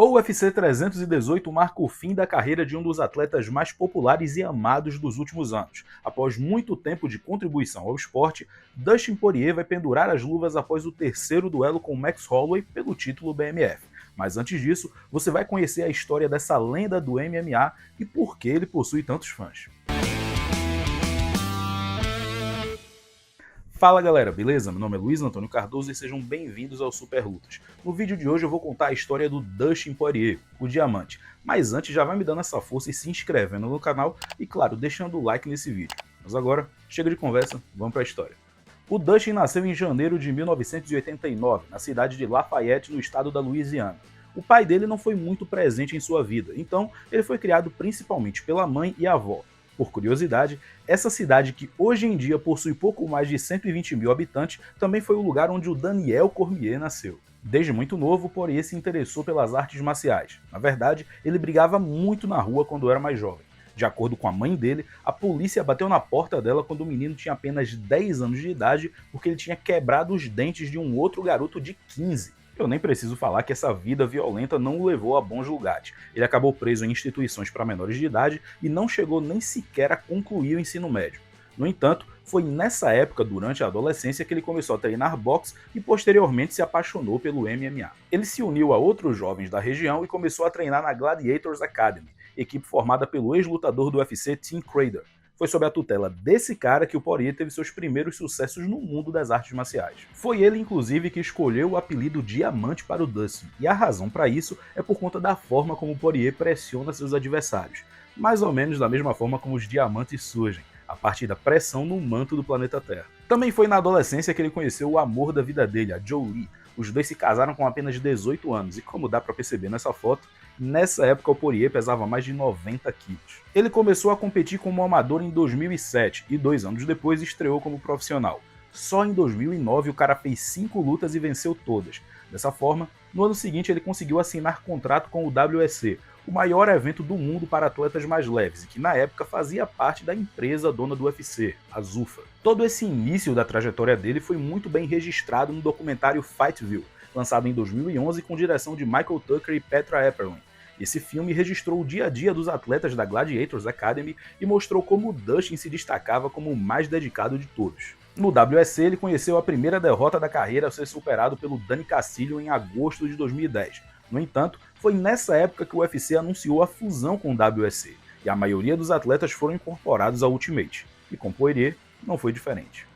O UFC 318 marca o fim da carreira de um dos atletas mais populares e amados dos últimos anos. Após muito tempo de contribuição ao esporte, Dustin Poirier vai pendurar as luvas após o terceiro duelo com Max Holloway pelo título BMF. Mas antes disso, você vai conhecer a história dessa lenda do MMA e por que ele possui tantos fãs. Fala galera, beleza? Meu nome é Luiz Antônio Cardoso e sejam bem-vindos ao Super Lutas. No vídeo de hoje eu vou contar a história do Dustin Poirier, o Diamante. Mas antes já vai me dando essa força e se inscrevendo no canal e claro, deixando o like nesse vídeo. Mas agora, chega de conversa, vamos para a história. O Dustin nasceu em janeiro de 1989, na cidade de Lafayette, no estado da Louisiana. O pai dele não foi muito presente em sua vida, então ele foi criado principalmente pela mãe e a avó. Por curiosidade, essa cidade que hoje em dia possui pouco mais de 120 mil habitantes também foi o lugar onde o Daniel Cormier nasceu. Desde muito novo, Poirier se interessou pelas artes marciais. Na verdade, ele brigava muito na rua quando era mais jovem. De acordo com a mãe dele, a polícia bateu na porta dela quando o menino tinha apenas 10 anos de idade porque ele tinha quebrado os dentes de um outro garoto de 15. Eu nem preciso falar que essa vida violenta não o levou a bons lugares. Ele acabou preso em instituições para menores de idade e não chegou nem sequer a concluir o ensino médio. No entanto, foi nessa época, durante a adolescência, que ele começou a treinar boxe e posteriormente se apaixonou pelo MMA. Ele se uniu a outros jovens da região e começou a treinar na Gladiators Academy, equipe formada pelo ex-lutador do UFC Tim Crader. Foi sob a tutela desse cara que o Poirier teve seus primeiros sucessos no mundo das artes marciais. Foi ele, inclusive, que escolheu o apelido Diamante para o Dustin, e a razão para isso é por conta da forma como o Poirier pressiona seus adversários, mais ou menos da mesma forma como os diamantes surgem, a partir da pressão no manto do planeta Terra. Também foi na adolescência que ele conheceu o amor da vida dele, a Jolie. Os dois se casaram com apenas 18 anos, e como dá para perceber nessa foto, nessa época o Poirier pesava mais de 90 quilos. Ele começou a competir como amador em 2007 e 2 anos depois estreou como profissional. Só em 2009 o cara fez 5 lutas e venceu todas. Dessa forma, no ano seguinte ele conseguiu assinar contrato com o WEC, o maior evento do mundo para atletas mais leves e que na época fazia parte da empresa dona do UFC, a Zuffa. Todo esse início da trajetória dele foi muito bem registrado no documentário Fightville, lançado em 2011 com direção de Michael Tucker e Petra Epperlin. Esse filme registrou o dia a dia dos atletas da Gladiators Academy e mostrou como o Dustin se destacava como o mais dedicado de todos. No WEC, ele conheceu a primeira derrota da carreira ao ser superado pelo Danny Castillo em agosto de 2010. No entanto, foi nessa época que o UFC anunciou a fusão com o WEC, e a maioria dos atletas foram incorporados ao Ultimate. E com Poirier, não foi diferente.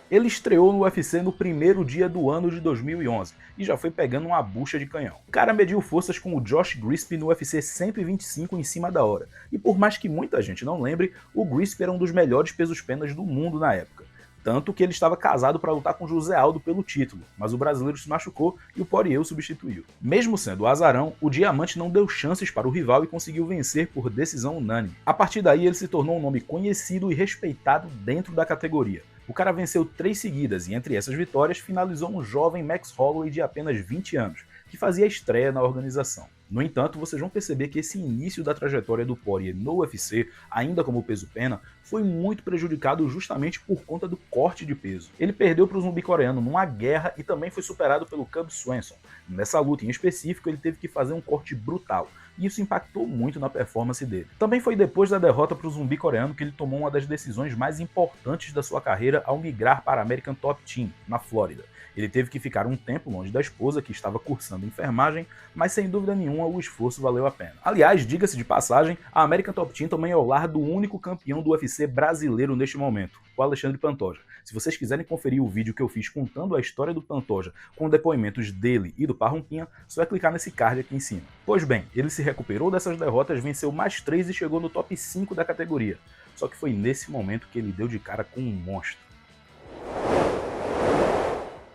Ele estreou no UFC no primeiro dia do ano de 2011 e já foi pegando uma bucha de canhão. O cara mediu forças com o Josh Grisp no UFC 125 em cima da hora, e por mais que muita gente não lembre, o Grisp era um dos melhores pesos-penas do mundo na época. Tanto que ele estava casado para lutar com José Aldo pelo título, mas o brasileiro se machucou e o Poirier o substituiu. Mesmo sendo azarão, o Diamante não deu chances para o rival e conseguiu vencer por decisão unânime. A partir daí ele se tornou um nome conhecido e respeitado dentro da categoria. O cara venceu 3 seguidas e entre essas vitórias finalizou um jovem Max Holloway de apenas 20 anos, que fazia estreia na organização. No entanto, vocês vão perceber que esse início da trajetória do Poirier no UFC, ainda como peso-pena, foi muito prejudicado justamente por conta do corte de peso. Ele perdeu para o zumbi coreano numa guerra e também foi superado pelo Cub Swanson. Nessa luta em específico, ele teve que fazer um corte brutal, e isso impactou muito na performance dele. Também foi depois da derrota para o zumbi coreano que ele tomou uma das decisões mais importantes da sua carreira ao migrar para a American Top Team, na Flórida. Ele teve que ficar um tempo longe da esposa, que estava cursando enfermagem, mas sem dúvida nenhuma o esforço valeu a pena. Aliás, diga-se de passagem, a American Top Team também é o lar do único campeão do UFC brasileiro neste momento, o Alexandre Pantoja. Se vocês quiserem conferir o vídeo que eu fiz contando a história do Pantoja com depoimentos dele e do Parrumpinha, só é clicar nesse card aqui em cima. Pois bem, ele se recuperou dessas derrotas, venceu mais 3 e chegou no top 5 da categoria. Só que foi nesse momento que ele deu de cara com um monstro.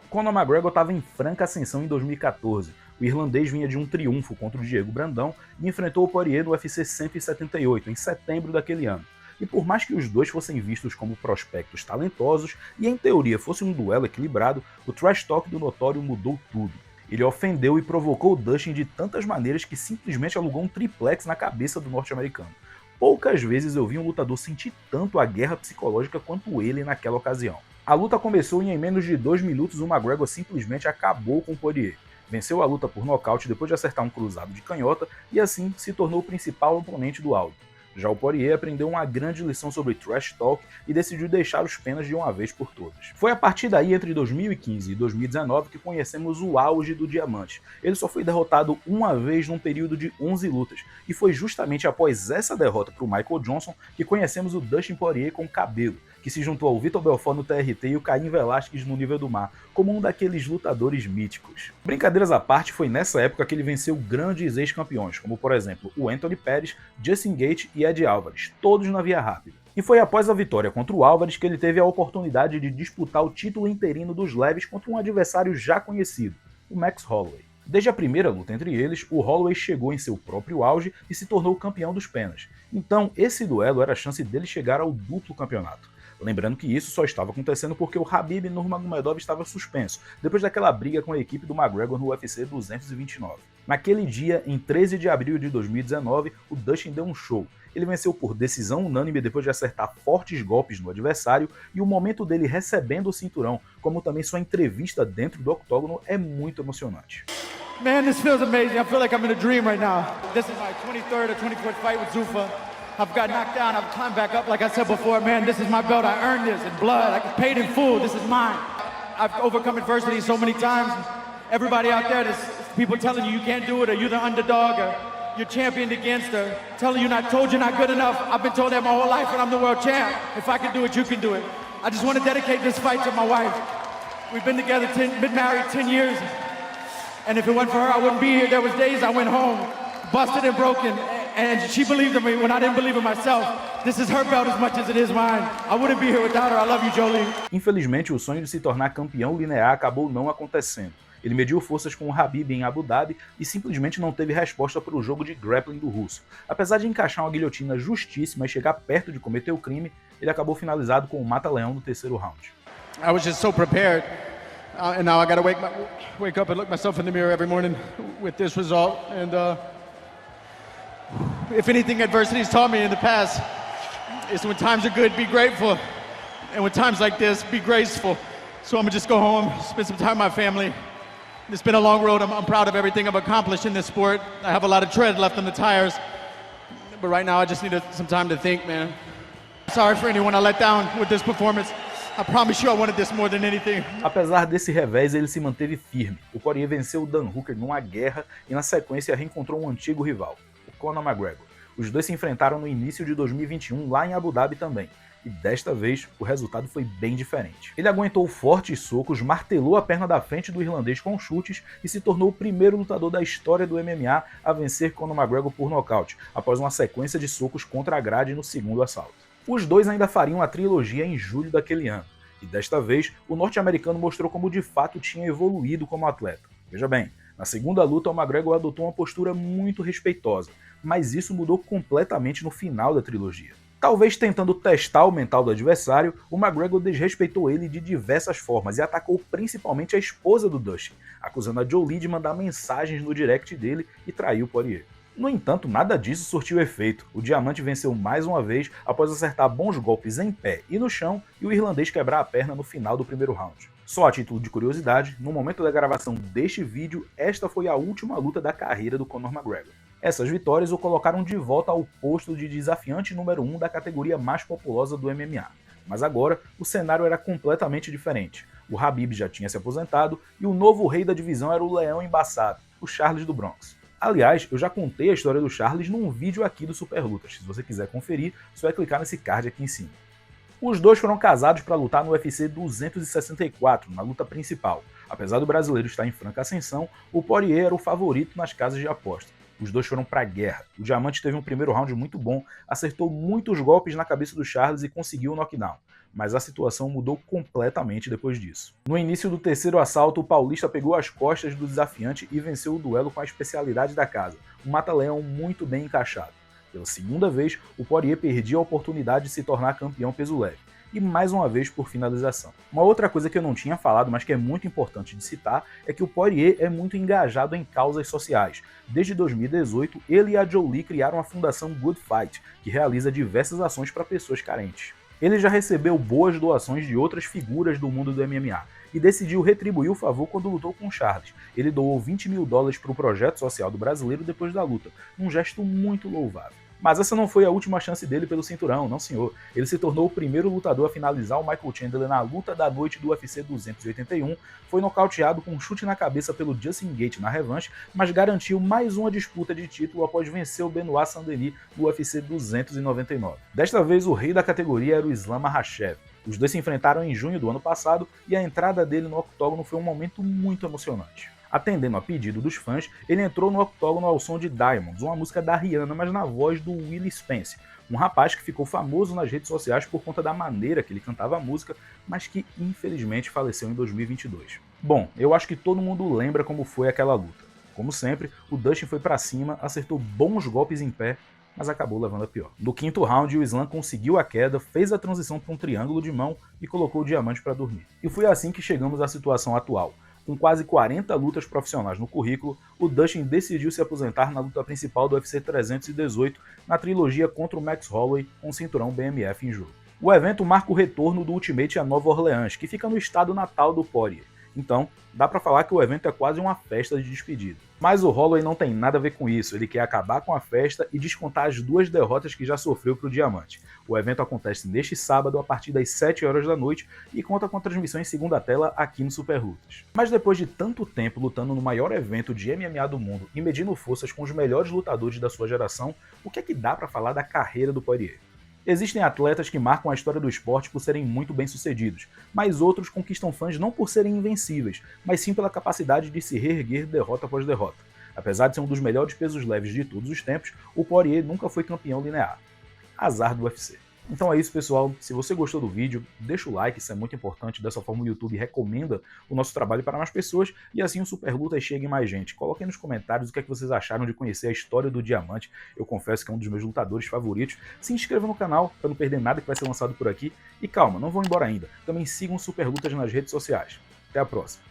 Conor McGregor estava em franca ascensão em 2014. O irlandês vinha de um triunfo contra o Diego Brandão e enfrentou o Poirier no UFC 178, em setembro daquele ano. E por mais que os dois fossem vistos como prospectos talentosos e em teoria fosse um duelo equilibrado, o trash talk do Notório mudou tudo. Ele ofendeu e provocou o Dustin de tantas maneiras que simplesmente alugou um triplex na cabeça do norte-americano. Poucas vezes eu vi um lutador sentir tanto a guerra psicológica quanto ele naquela ocasião. A luta começou e em menos de 2 minutos o McGregor simplesmente acabou com o Poirier. Venceu a luta por nocaute depois de acertar um cruzado de canhota e assim se tornou o principal oponente do áudio. Já o Poirier aprendeu uma grande lição sobre trash talk e decidiu deixar os penas de uma vez por todas. Foi a partir daí, entre 2015 e 2019, que conhecemos o auge do Diamante. Ele só foi derrotado uma vez num período de 11 lutas, e foi justamente após essa derrota para o Michael Johnson que conhecemos o Dustin Poirier com cabelo, que se juntou ao Vitor Belfort no TRT e o Caim Velasquez no nível do mar, como um daqueles lutadores míticos. Brincadeiras à parte, foi nessa época que ele venceu grandes ex-campeões, como por exemplo o Anthony Pettis, Justin Gaethje e Ed Alvarez, todos na via rápida. E foi após a vitória contra o Alvarez que ele teve a oportunidade de disputar o título interino dos leves contra um adversário já conhecido, o Max Holloway. Desde a primeira luta entre eles, o Holloway chegou em seu próprio auge e se tornou campeão dos penas. Então, esse duelo era a chance dele chegar ao duplo campeonato. Lembrando que isso só estava acontecendo porque o Khabib Nurmagomedov estava suspenso, depois daquela briga com a equipe do McGregor no UFC 229. Naquele dia, em 13 de abril de 2019, o Dustin deu um show. Ele venceu por decisão unânime depois de acertar fortes golpes no adversário, e o momento dele recebendo o cinturão, como também sua entrevista dentro do octógono, é muito emocionante. Man, this feels amazing. I feel like I'm in a dream right now. This is my 23rd or 24th fight with Zuffa. I've got knocked down, I've climbed back up like I said before. Man, this is my belt, I earned this in blood, I paid in full, this is mine. I've overcome adversity so many times. Everybody out there, there's people telling you can't do it, or you're the underdog, or you're championed against, or telling you told you're not good enough. I've been told that my whole life and I'm the world champ. If I can do it, you can do it. I just want to dedicate this fight to my wife. We've been together, been married 10 years. And if it wasn't for her, I wouldn't be here. There was days I went home, busted and broken. And she believed in me when I didn't believe in myself. This is her belt as much as it is mine. I wouldn't be here without her. I love you, Jolie. Infelizmente, o sonho de se tornar campeão linear acabou não acontecendo. Ele mediu forças com o Khabib em Abu Dhabi e simplesmente não teve resposta para o jogo de grappling do russo. Apesar de encaixar uma guilhotina justíssima e chegar perto de cometer o crime, ele acabou finalizado com o mata-leão no terceiro round. I was just so prepared. And now I gotta wake up and look myself in the mirror every morning with this result. And if anything adversity's taught me in the past, is when times are good, be grateful. And when times like this, be graceful. So I'm gonna just go home, spend some time with my family. It's been a long road. I'm proud of everything I've accomplished in this sport. I have a lot of tread left on the tires. But right now I just need some time to think, man. Sorry for anyone I let down with this performance. I promise you I wanted this more than anything. Apesar desse revés, ele se manteve firme. O Poirier venceu o Dan Hooker numa guerra e na sequência reencontrou um antigo rival, o Conor McGregor. Os dois se enfrentaram no início de 2021 lá em Abu Dhabi também. E desta vez, o resultado foi bem diferente. Ele aguentou fortes socos, martelou a perna da frente do irlandês com chutes e se tornou o primeiro lutador da história do MMA a vencer Conor McGregor por nocaute, após uma sequência de socos contra a grade no segundo assalto. Os dois ainda fariam a trilogia em julho daquele ano, e desta vez, o norte-americano mostrou como de fato tinha evoluído como atleta. Veja bem, na segunda luta o McGregor adotou uma postura muito respeitosa, mas isso mudou completamente no final da trilogia. Talvez tentando testar o mental do adversário, o McGregor desrespeitou ele de diversas formas e atacou principalmente a esposa do Dustin, acusando a Jolie de mandar mensagens no direct dele e trair o Poirier. No entanto, nada disso surtiu efeito. O Diamante venceu mais uma vez após acertar bons golpes em pé e no chão e o irlandês quebrar a perna no final do primeiro round. Só a título de curiosidade, no momento da gravação deste vídeo, esta foi a última luta da carreira do Conor McGregor. Essas vitórias o colocaram de volta ao posto de desafiante número 1 da categoria mais populosa do MMA. Mas agora, o cenário era completamente diferente. O Khabib já tinha se aposentado e o novo rei da divisão era o leão embaçado, o Charles do Bronx. Aliás, eu já contei a história do Charles num vídeo aqui do Super Lutas. Se você quiser conferir, só é clicar nesse card aqui em cima. Os dois foram casados para lutar no UFC 264, na luta principal. Apesar do brasileiro estar em franca ascensão, o Poirier era o favorito nas casas de aposta. Os dois foram para a guerra. O Diamante teve um primeiro round muito bom, acertou muitos golpes na cabeça do Charles e conseguiu o knockdown. Mas a situação mudou completamente depois disso. No início do terceiro assalto, o paulista pegou as costas do desafiante e venceu o duelo com a especialidade da casa, um mata-leão muito bem encaixado. Pela segunda vez, o Poirier perdia a oportunidade de se tornar campeão peso leve, e mais uma vez por finalização. Uma outra coisa que eu não tinha falado, mas que é muito importante de citar, é que o Poirier é muito engajado em causas sociais. Desde 2018, ele e a Jolie criaram a fundação Good Fight, que realiza diversas ações para pessoas carentes. Ele já recebeu boas doações de outras figuras do mundo do MMA, e decidiu retribuir o favor quando lutou com Charles. Ele doou $20 mil para o projeto social do brasileiro depois da luta, um gesto muito louvável. Mas essa não foi a última chance dele pelo cinturão, não senhor. Ele se tornou o primeiro lutador a finalizar o Michael Chandler na luta da noite do UFC 281, foi nocauteado com um chute na cabeça pelo Justin Gaethje na revanche, mas garantiu mais uma disputa de título após vencer o Benoit Saint-Denis no UFC 299. Desta vez o rei da categoria era o Islam Makhachev. Os dois se enfrentaram em junho do ano passado e a entrada dele no octógono foi um momento muito emocionante. Atendendo a pedido dos fãs, ele entrou no octógono ao som de Diamonds, uma música da Rihanna, mas na voz do Willie Spence, um rapaz que ficou famoso nas redes sociais por conta da maneira que ele cantava a música, mas que infelizmente faleceu em 2022. Bom, eu acho que todo mundo lembra como foi aquela luta. Como sempre, o Dustin foi pra cima, acertou bons golpes em pé, mas acabou levando a pior. No quinto round, o Islam conseguiu a queda, fez a transição para um triângulo de mão e colocou o diamante para dormir. E foi assim que chegamos à situação atual. Com quase 40 lutas profissionais no currículo, o Dustin decidiu se aposentar na luta principal do UFC 318 na trilogia contra o Max Holloway com o cinturão BMF em jogo. O evento marca o retorno do Ultimate a Nova Orleans, que fica no estado natal do Poirier. Então, dá pra falar que o evento é quase uma festa de despedida. Mas o Holloway não tem nada a ver com isso, ele quer acabar com a festa e descontar as 2 derrotas que já sofreu pro Diamante. O evento acontece neste sábado a partir das 7 horas da noite e conta com a transmissão em segunda tela aqui no Super Lutas. Mas depois de tanto tempo lutando no maior evento de MMA do mundo e medindo forças com os melhores lutadores da sua geração, o que é que dá pra falar da carreira do Poirier? Existem atletas que marcam a história do esporte por serem muito bem-sucedidos, mas outros conquistam fãs não por serem invencíveis, mas sim pela capacidade de se reerguer derrota após derrota. Apesar de ser um dos melhores pesos leves de todos os tempos, o Poirier nunca foi campeão linear. Azar do UFC. Então é isso, pessoal. Se você gostou do vídeo, deixa o like, isso é muito importante. Dessa forma o YouTube recomenda o nosso trabalho para mais pessoas e assim o Super Lutas chega em mais gente. Coloquem nos comentários o que é que vocês acharam de conhecer a história do Diamante. Eu confesso que é um dos meus lutadores favoritos. Se inscreva no canal para não perder nada que vai ser lançado por aqui. E calma, não vão embora ainda. Também sigam o Super Lutas nas redes sociais. Até a próxima.